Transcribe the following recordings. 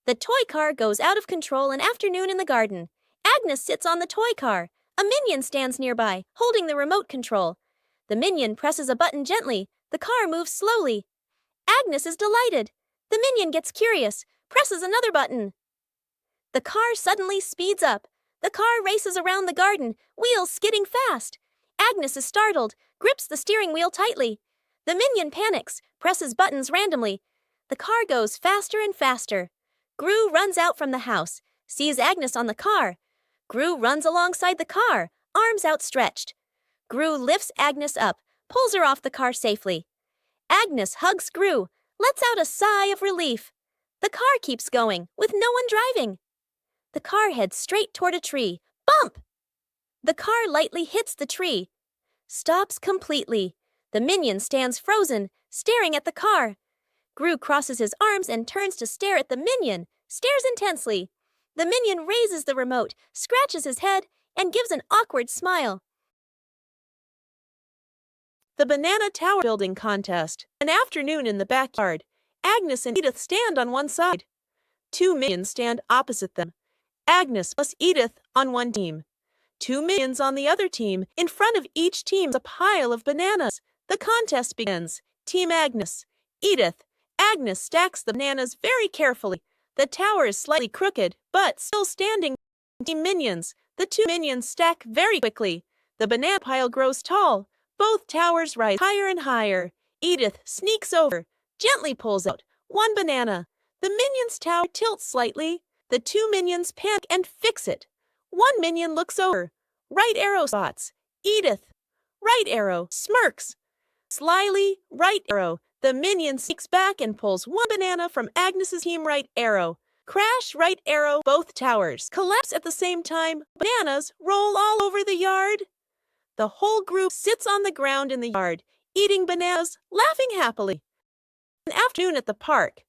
The toy car goes out of control an afternoon in the garden. Agnes sits on the toy car. A minion stands nearby, holding the remote control. The minion presses a button gently. The car moves slowly. Agnes is delighted. The minion gets curious, presses another button. The car suddenly speeds up. The car races around the garden, wheels skidding fast. Agnes is startled, grips the steering wheel tightly. The minion panics, presses buttons randomly. The car goes faster and faster. Gru runs out from the house, sees Agnes on the car. Gru runs alongside the car, arms outstretched. Gru lifts Agnes up, pulls her off the car safely. Agnes hugs Gru, lets out a sigh of relief. The car keeps going, with no one driving. The car heads straight toward a tree. Bump! The car lightly hits the tree. Stops completely. The minion stands frozen, staring at the car. Gru crosses his arms and turns to stare at the minion, stares intensely. The minion raises the remote, scratches his head, and gives an awkward smile. The Banana Tower Building Contest. An afternoon in the backyard. Agnes and Edith stand on one side. Two minions stand opposite them. Agnes plus Edith on one team. Two minions on the other team. In front of each team is a pile of bananas. The contest begins. Team Agnes. Edith. Agnes stacks the bananas very carefully. The tower is slightly crooked, but still standing. Team Minions. The two minions stack very quickly. The banana pile grows tall. Both towers rise higher and higher. Edith sneaks over, gently pulls out one banana. The minion's tower tilts slightly. The two minions panic and fix it. One minion looks over. Right arrow spots. Edith. Right arrow smirks. Slyly, right arrow. The minion sneaks back and pulls one banana from Agnes's team. Right arrow. Crash, right arrow. Both towers collapse at the same time. Bananas roll all over the yard. The whole group sits on the ground in the yard, eating bananas, laughing happily. An afternoon at the park.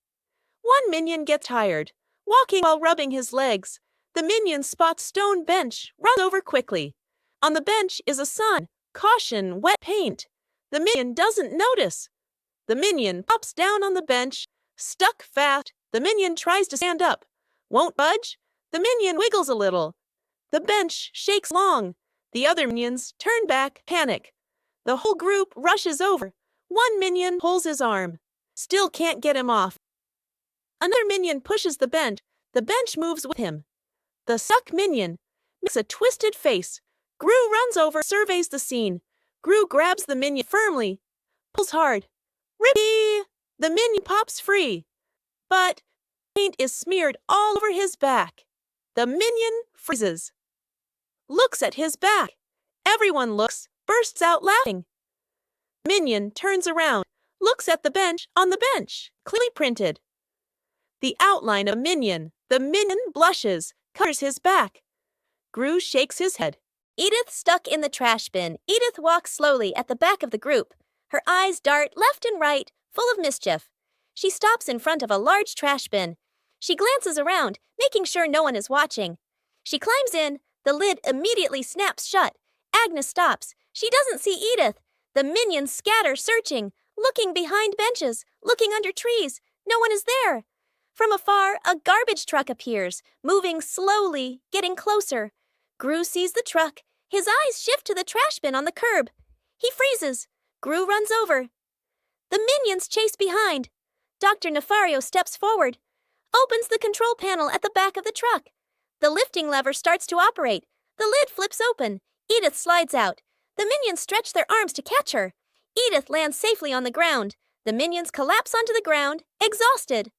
One minion gets tired, walking while rubbing his legs. The minion spots stone bench, runs over quickly. On the bench is a sign, caution, wet paint. The minion doesn't notice. The minion pops down on the bench, stuck fast. The minion tries to stand up. Won't budge. The minion wiggles a little. The bench shakes long. The other minions turn back, panic. The whole group rushes over. One minion pulls his arm. Still can't get him off. Another minion pushes the bench. The bench moves with him. The stuck minion makes a twisted face. Gru runs over, surveys the scene. Gru grabs the minion firmly, pulls hard. Rippee! The minion pops free. But paint is smeared all over his back. The minion freezes. Looks at his back. Everyone looks, bursts out laughing. Minion turns around, looks at the bench. On the bench, clearly printed. The outline of Minion. The minion blushes, covers his back. Gru shakes his head. Edith stuck in the trash bin. Edith walks slowly at the back of the group. Her eyes dart left and right, full of mischief. She stops in front of a large trash bin. She glances around, making sure no one is watching. She climbs in. The lid immediately snaps shut. Agnes stops. She doesn't see Edith. The minions scatter, searching, looking behind benches, looking under trees. No one is there. From afar, a garbage truck appears, moving slowly, getting closer. Gru sees the truck. His eyes shift to the trash bin on the curb. He freezes. Gru runs over. The minions chase behind. Dr. Nefario steps forward, opens the control panel at the back of the truck. The lifting lever starts to operate. The lid flips open. Edith slides out. The minions stretch their arms to catch her. Edith lands safely on the ground. The minions collapse onto the ground, exhausted.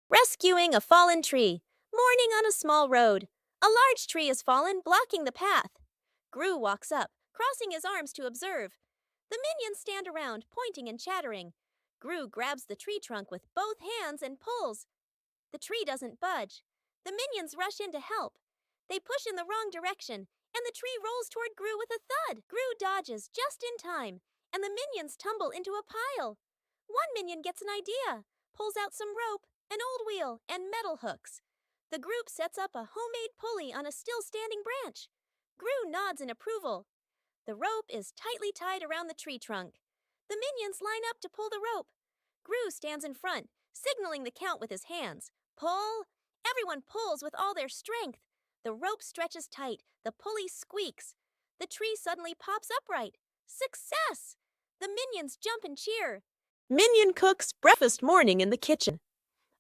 Rescuing a fallen tree. Morning on a small road. A large tree has fallen, blocking the path. Gru walks up, crossing his arms to observe. The minions stand around, pointing and chattering. Gru grabs the tree trunk with both hands and pulls. The tree doesn't budge. The minions rush in to help. They push in the wrong direction, and the tree rolls toward Gru with a thud. Gru dodges just in time, and the minions tumble into a pile. One minion gets an idea, pulls out some rope, an old wheel, and metal hooks. The group sets up a homemade pulley on a still-standing branch. Gru nods in approval. The rope is tightly tied around the tree trunk. The minions line up to pull the rope. Gru stands in front, signaling the count with his hands. Pull, Everyone pulls with all their strength. The rope stretches tight. The pulley squeaks. The tree suddenly pops upright. Success! The minions jump and cheer. Minion cooks breakfast morning in the kitchen.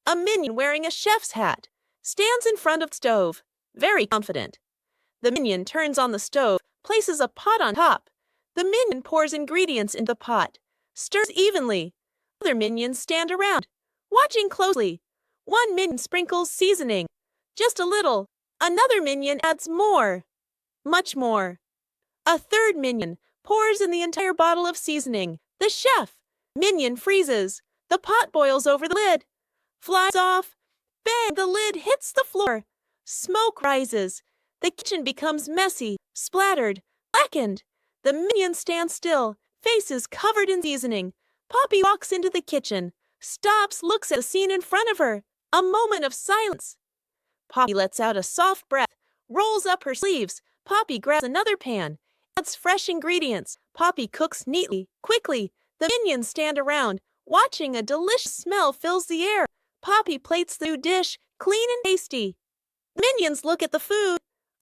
A minion wearing a chef's hat stands in front of the stove, very confident. The minion turns on the stove, places a pot on top. The minion pours ingredients into the pot, stirs evenly. Other minions stand around, watching closely. One minion sprinkles seasoning, just a little. Another minion adds more, much more. A third minion pours in the entire bottle of seasoning. The chef minion freezes. The pot boils over the lid, flies off. Bang! The lid hits the floor. Smoke rises. The kitchen becomes messy, splattered, blackened. The minion stands still, faces covered in seasoning. Poppy walks into the kitchen, stops, looks at the scene in front of her. A moment of silence. Poppy lets out a soft breath, rolls up her sleeves. Poppy grabs another pan, adds fresh ingredients. Poppy cooks neatly, quickly. The minions stand around, watching. A delicious smell fills the air. Poppy plates the new dish, clean and tasty. Minions look at the food,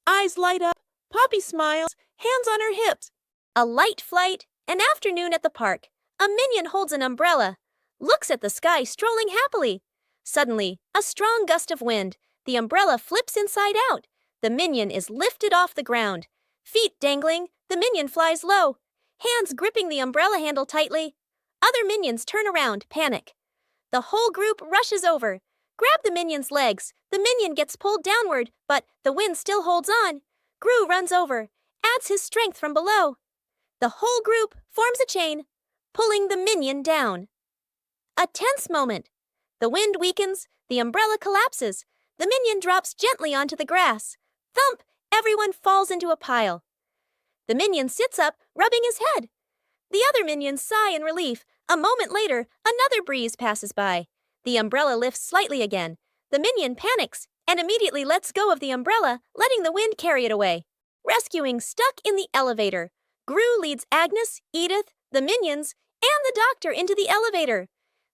eyes light up. Poppy smiles, hands on her hips. A light flight, an afternoon at the park. A minion holds an umbrella, looks at the sky, strolling happily. Suddenly, a strong gust of wind. The umbrella flips inside out. The minion is lifted off the ground. Feet dangling, the minion flies low, hands gripping the umbrella handle tightly. Other minions turn around, panic. The whole group rushes over. Grab the minion's legs. The minion gets pulled downward, but the wind still holds on. Gru runs over, adds his strength from below. The whole group forms a chain, pulling the minion down. A tense moment. The wind weakens, the umbrella collapses. The minion drops gently onto the grass. Thump! Everyone falls into a pile. The minion sits up, rubbing his head. The other minions sigh in relief. A moment later, another breeze passes by. The umbrella lifts slightly again. The minion panics and immediately lets go of the umbrella, letting the wind carry it away. Rescuing stuck in the elevator. Gru leads Agnes, Edith, the minions, and the doctor into the elevator.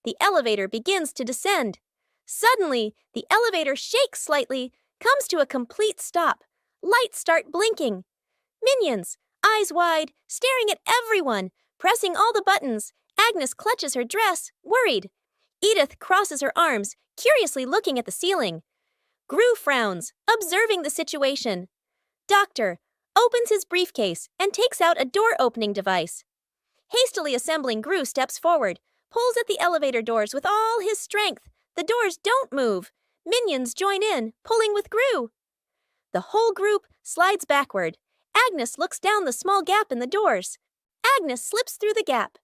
The elevator begins to descend. Suddenly, the elevator shakes slightly, comes to a complete stop. Lights start blinking. Minions, eyes wide, staring at everyone, pressing all the buttons. Agnes clutches her dress, worried. Edith crosses her arms, curiously looking at the ceiling. Gru frowns, observing the situation. Doctor opens his briefcase and takes out a door-opening device. Hastily assembling, Gru steps forward, pulls at the elevator doors with all his strength. The doors don't move. Minions join in, pulling with Gru. The whole group slides backward. Agnes looks down the small gap in the doors. Agnes slips through the gap,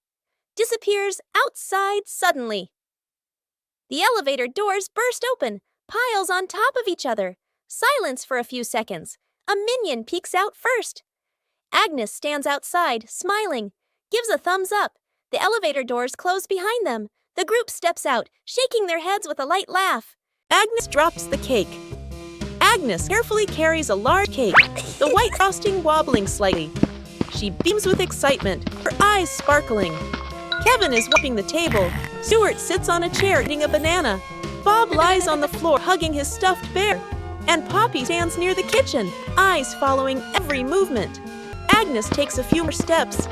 disappears outside suddenly. The elevator doors burst open, piles on top of each other. Silence for a few seconds. A minion peeks out first. Agnes stands outside, smiling, gives a thumbs up. The elevator doors close behind them. The group steps out, shaking their heads with a light laugh. Agnes drops the cake. Agnes carefully carries a large cake, the white frosting wobbling slightly. She beams with excitement, her eyes sparkling. Kevin is wiping the table. Stuart sits on a chair eating a banana. Bob lies on the floor hugging his stuffed bear. And Poppy stands near the kitchen, eyes following every movement. Agnes takes a few more steps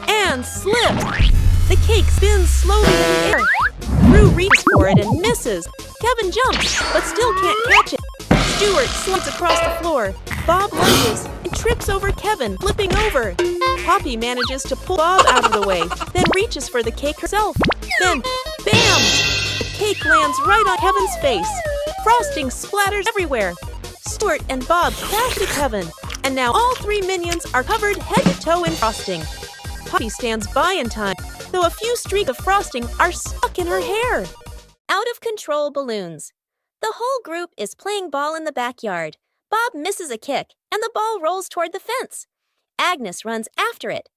and slips. The cake spins slowly in the air. Gru reaches for it and misses. Kevin jumps, but still can't catch it. Stuart slides across the floor. Bob lunges and trips over Kevin, flipping over. Poppy manages to pull Bob out of the way, then reaches for the cake herself. Then, bam! The cake lands right on Kevin's face. Frosting splatters everywhere. Stuart and Bob crash to Kevin, and now all three minions are covered head to toe in frosting. Poppy stands by in time, though a few streaks of frosting are stuck in her hair. Out of control balloons. The whole group is playing ball in the backyard. Bob misses a kick, and the ball rolls toward the fence. Agnes runs after it.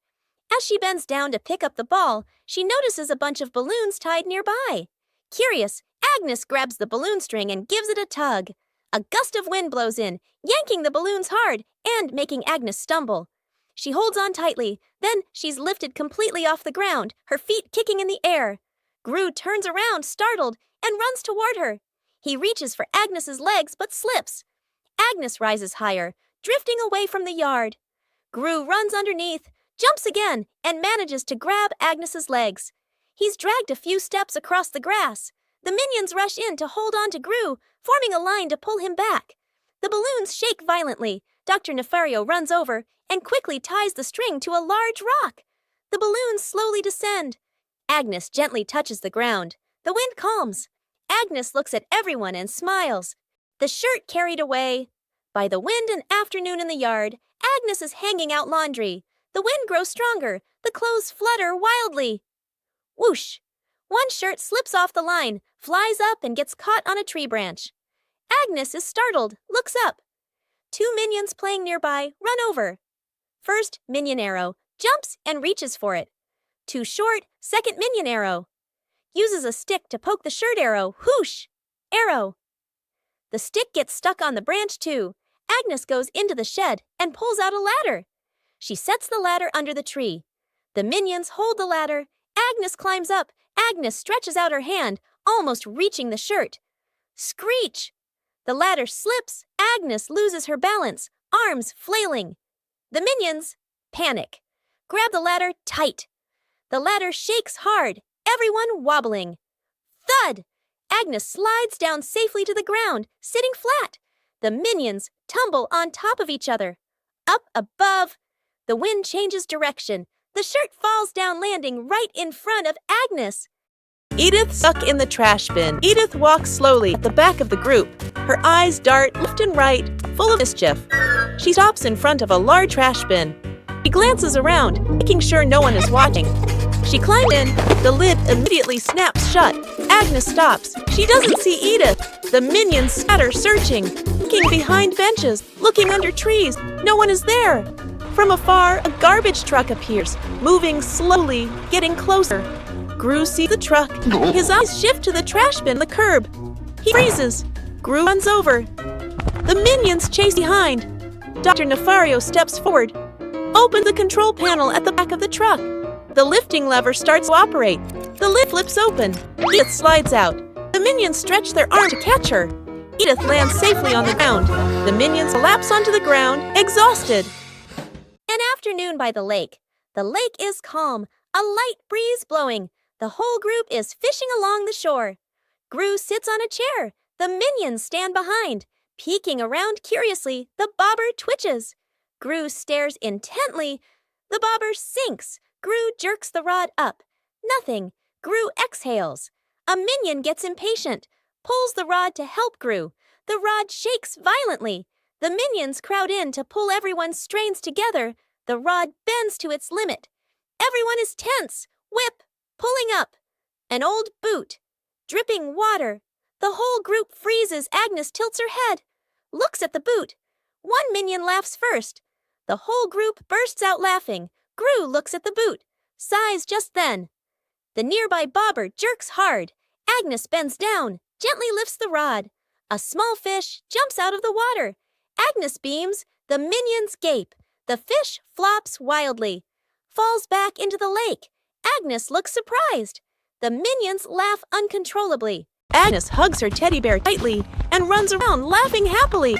As she bends down to pick up the ball, she notices a bunch of balloons tied nearby. Curious, Agnes grabs the balloon string and gives it a tug. A gust of wind blows in, yanking the balloons hard and making Agnes stumble. She holds on tightly, then she's lifted completely off the ground, her feet kicking in the air. Gru turns around, startled, and runs toward her. He reaches for Agnes's legs but slips. Agnes rises higher, drifting away from the yard. Gru runs underneath, jumps again, and manages to grab Agnes's legs. He's dragged a few steps across the grass. The minions rush in to hold on to Gru, forming a line to pull him back. The balloons shake violently. Dr. Nefario runs over and quickly ties the string to a large rock. The balloons slowly descend. Agnes gently touches the ground. The wind calms. Agnes looks at everyone and smiles. The shirt carried away. By the wind and afternoon in the yard, Agnes is hanging out laundry. The wind grows stronger. The clothes flutter wildly. Whoosh! One shirt slips off the line, flies up, and gets caught on a tree branch. Agnes is startled, looks up. Two minions playing nearby run over. First minion arrow jumps and reaches for it. Too short, second minion arrow. Uses a stick to poke the shirt arrow. Whoosh! Arrow. The stick gets stuck on the branch too. Agnes goes into the shed and pulls out a ladder. She sets the ladder under the tree. The minions hold the ladder. Agnes climbs up. Agnes stretches out her hand, almost reaching the shirt. Screech! The ladder slips. Agnes loses her balance, arms flailing. The minions panic. Grab the ladder tight. The ladder shakes hard, everyone wobbling. Thud! Agnes slides down safely to the ground, sitting flat. The minions tumble on top of each other. Up above, the wind changes direction. The shirt falls down, landing right in front of Agnes. Edith stuck in the trash bin. Edith walks slowly at the back of the group. Her eyes dart left and right, full of mischief. She stops in front of a large trash bin. She glances around, making sure no one is watching. She climbs in. The lid immediately snaps shut. Agnes stops. She doesn't see Edith. The minions scatter, searching, looking behind benches, looking under trees. No one is there. From afar, a garbage truck appears, moving slowly, getting closer. Gru sees the truck. His eyes shift to the trash bin, the curb. He freezes. Gru runs over. The minions chase behind. Dr. Nefario steps forward. Open the control panel at the back of the truck. The lifting lever starts to operate. The lid flips open. Edith slides out. The minions stretch their arm to catch her. Edith lands safely on the ground. The minions collapse onto the ground, exhausted. An afternoon by the lake. The lake is calm, a light breeze blowing. The whole group is fishing along the shore. Gru sits on a chair. The minions stand behind. Peeking around curiously, the bobber twitches. Gru stares intently. The bobber sinks. Gru jerks the rod up. Nothing. Gru exhales. A minion gets impatient, pulls the rod to help Gru. The rod shakes violently. The minions crowd in to pull everyone's strains together. The rod bends to its limit. Everyone is tense. Whip, pulling up. An old boot. Dripping water. The whole group freezes. Agnes tilts her head. Looks at the boot. One minion laughs first. The whole group bursts out laughing. Gru looks at the boot. Sighs just then. The nearby bobber jerks hard. Agnes bends down, gently lifts the rod. A small fish jumps out of the water. Agnes beams. The minions gape. The fish flops wildly. Falls back into the lake. Agnes looks surprised. The minions laugh uncontrollably. Agnes hugs her teddy bear tightly and runs around laughing happily.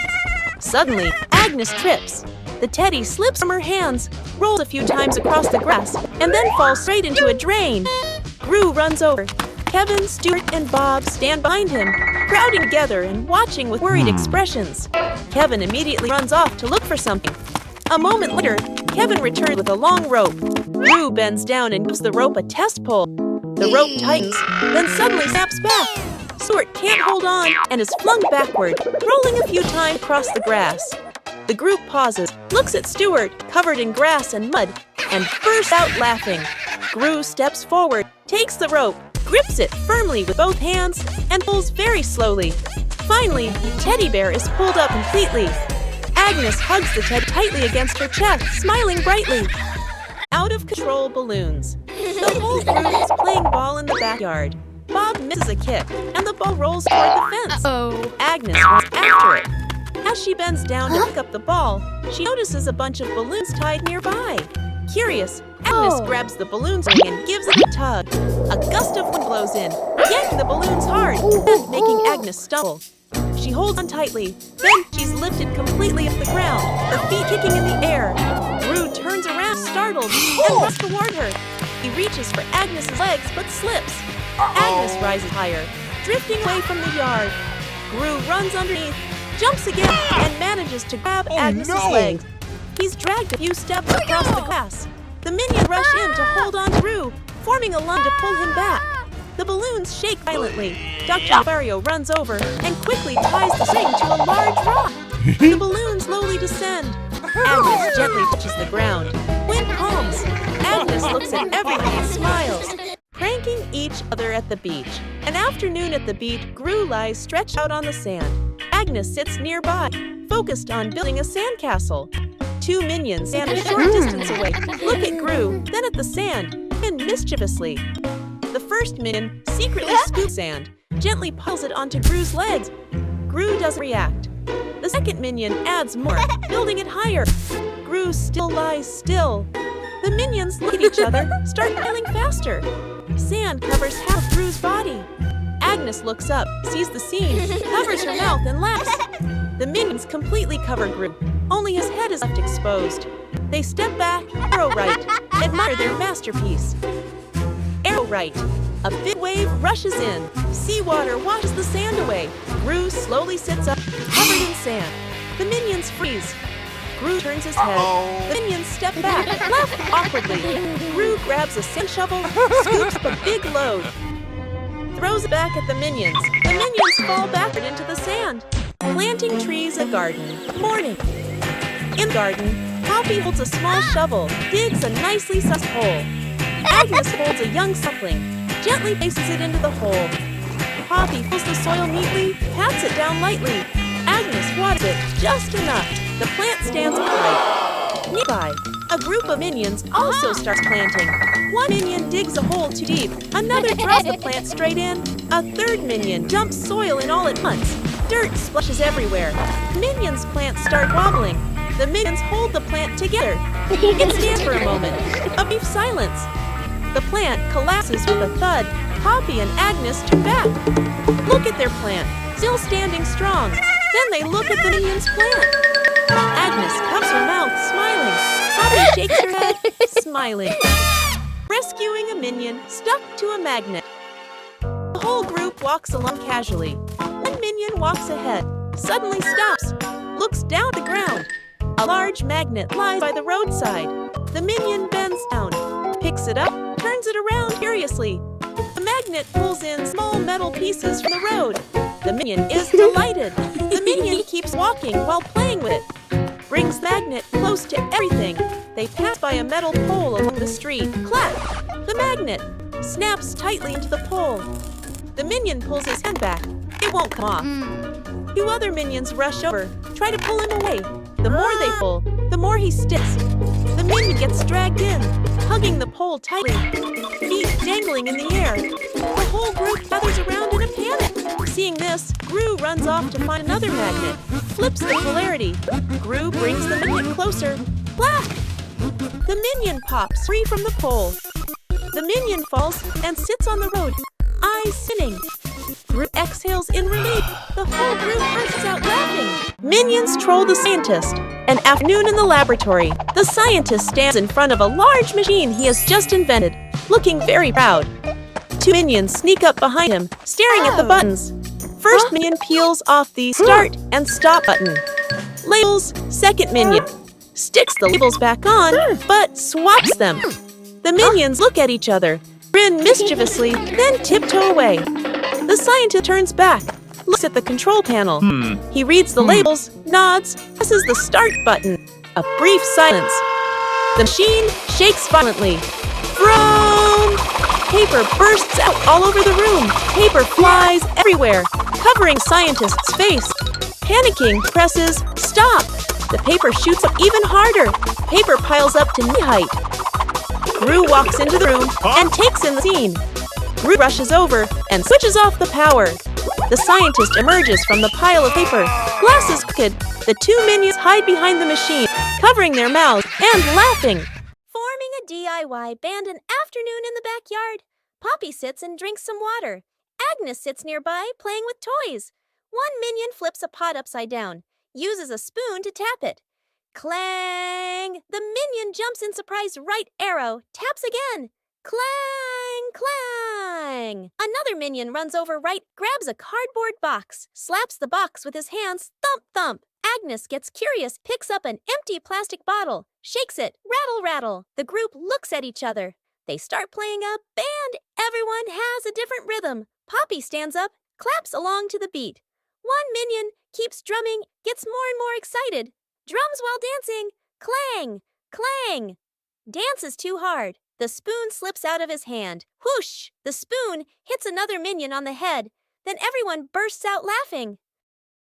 Suddenly, Agnes trips. The teddy slips from her hands, rolls a few times across the grass, and then falls straight into a drain. Gru runs over. Kevin, Stuart, and Bob stand behind him, crowding together and watching with worried expressions. Kevin immediately runs off to look for something. A moment later, Kevin returns with a long rope. Gru bends down and gives the rope a test pull. The rope tightens, then suddenly snaps back. Stuart can't hold on and is flung backward, rolling a few times across the grass. The group pauses, looks at Stuart, covered in grass and mud, and bursts out laughing. Gru steps forward, takes the rope, grips it firmly with both hands, and pulls very slowly. Finally, Teddy Bear is pulled up completely. Agnes hugs the teddy tightly against her chest, smiling brightly. Out of control balloons. The whole group is playing ball in the backyard. Bob misses a kick, and the ball rolls toward the fence. Agnes runs after it. As she bends down to pick up the ball, she notices a bunch of balloons tied nearby. Curious, Agnes grabs the balloon's ring and gives it a tug. A gust of wind blows in, yanking the balloons hard and making Agnes stumble. She holds on tightly, then she's lifted completely off the ground, her feet kicking in the air. Gru turns around, startled, and runs toward her. He reaches for Agnes's legs, but slips. Agnes rises higher, drifting away from the yard. Gru runs underneath, jumps again, and manages to grab Agnes's legs. He's dragged a few steps across the grass. The Minion rush in to hold on to Gru, forming a line to pull him back. The balloons shake violently. Dr. Barrio runs over and quickly ties the string to a large rock. The balloons slowly descend. Agnes gently touches the ground. Wind calms. Agnes looks at everyone and smiles, pranking each other at the beach. An afternoon at the beach, Gru lies stretched out on the sand. Agnes sits nearby, focused on building a sandcastle. Two minions stand a short distance away, look at Gru, then at the sand, and mischievously. The first minion secretly scoops sand, gently piles it onto Gru's legs. Gru doesn't react. The second minion adds more, building it higher. Gru still lies still. The minions look at each other, start piling faster. Sand covers half of Gru's body. Agnes looks up, sees the scene, covers her mouth and laughs. The minions completely cover Gru. Only his head is left exposed. They step back, arrow right, admire their masterpiece. Arrow right. A big wave rushes in. Seawater washes the sand away. Gru slowly sits up, covered in sand. The minions freeze. Gru turns his head. The minions step back, laugh awkwardly. Gru grabs a sand shovel, scoops up a big load, throws it back at the minions. The minions fall backward into the sand. Planting trees, a garden. Morning. In the garden, Poppy holds a small shovel, digs a nicely sized hole. Agnes holds a young sapling, gently places it into the hole. Poppy fills the soil neatly, pats it down lightly. Agnes waters it just enough. The plant stands upright. Nearby, a group of minions also starts planting. One minion digs a hole too deep. Another draws the plant straight in. A third minion dumps soil in all at once. Dirt splashes everywhere. Minions' plants start wobbling. The minions hold the plant together. It stands for a moment. A brief silence. The plant collapses with a thud. Poppy and Agnes turn back. Look at their plant, still standing strong. Then they look at the minion's plant. Agnes covers her mouth, smiling. Poppy shakes her head, smiling. Rescuing a minion stuck to a magnet. The whole group walks along casually. One minion walks ahead, suddenly stops, looks down at the ground. A large magnet lies by the roadside. The minion bends down, picks it up, turns it around curiously. The magnet pulls in small metal pieces from the road. The minion is delighted. The minion keeps walking while playing with it. Brings the magnet close to everything. They pass by a metal pole along the street. Clap! The magnet snaps tightly into the pole. The minion pulls his hand back. It won't come off. Two other minions rush over, try to pull him away. The more they pull, the more he sticks. The minion gets dragged in, hugging the pole tightly, feet dangling in the air. The whole group gathers around in a panic. Seeing this, Gru runs off to find another magnet, flips the polarity. Gru brings the magnet closer. Black! The minion pops free from the pole. The minion falls and sits on the road, eyes spinning. Gru exhales in relief. The whole group bursts out laughing. Minions troll the scientist. An afternoon in the laboratory. The scientist stands in front of a large machine he has just invented, looking very proud. Two minions sneak up behind him, staring at the buttons. First minion peels off the start and stop button. Labels, second minion. Sticks the labels back on, but swaps them. The minions look at each other, grin mischievously, then tiptoe away. The scientist turns back, looks at the control panel. He reads the labels, nods, presses the start button. A brief silence. The machine shakes violently. Vroom! Paper bursts out all over the room. Paper flies everywhere, covering scientist's face. Panicking, presses stop. The paper shoots up even harder. Paper piles up to knee height. Gru walks into the room and takes in the scene. Gru rushes over and switches off the power. The scientist emerges from the pile of paper. Glasses crooked. The two minions hide behind the machine, covering their mouths and laughing. Four DIY band an afternoon in the backyard. Poppy sits and drinks some water. Agnes sits nearby playing with toys. One minion flips a pot upside down, uses a spoon to tap it. Clang! The minion jumps in surprise right arrow, taps again. Clang! Clang! Another minion runs over right, grabs a cardboard box, slaps the box with his hands, thump thump. Agnes gets curious, picks up an empty plastic bottle, shakes it, rattle rattle. The group looks at each other. They start playing a band. Everyone has a different rhythm. Poppy stands up, claps along to the beat. One minion keeps drumming, gets more and more excited. Drums while dancing. Clang! Clang! Dance is too hard. The spoon slips out of his hand. Whoosh! The spoon hits another minion on the head. Then everyone bursts out laughing.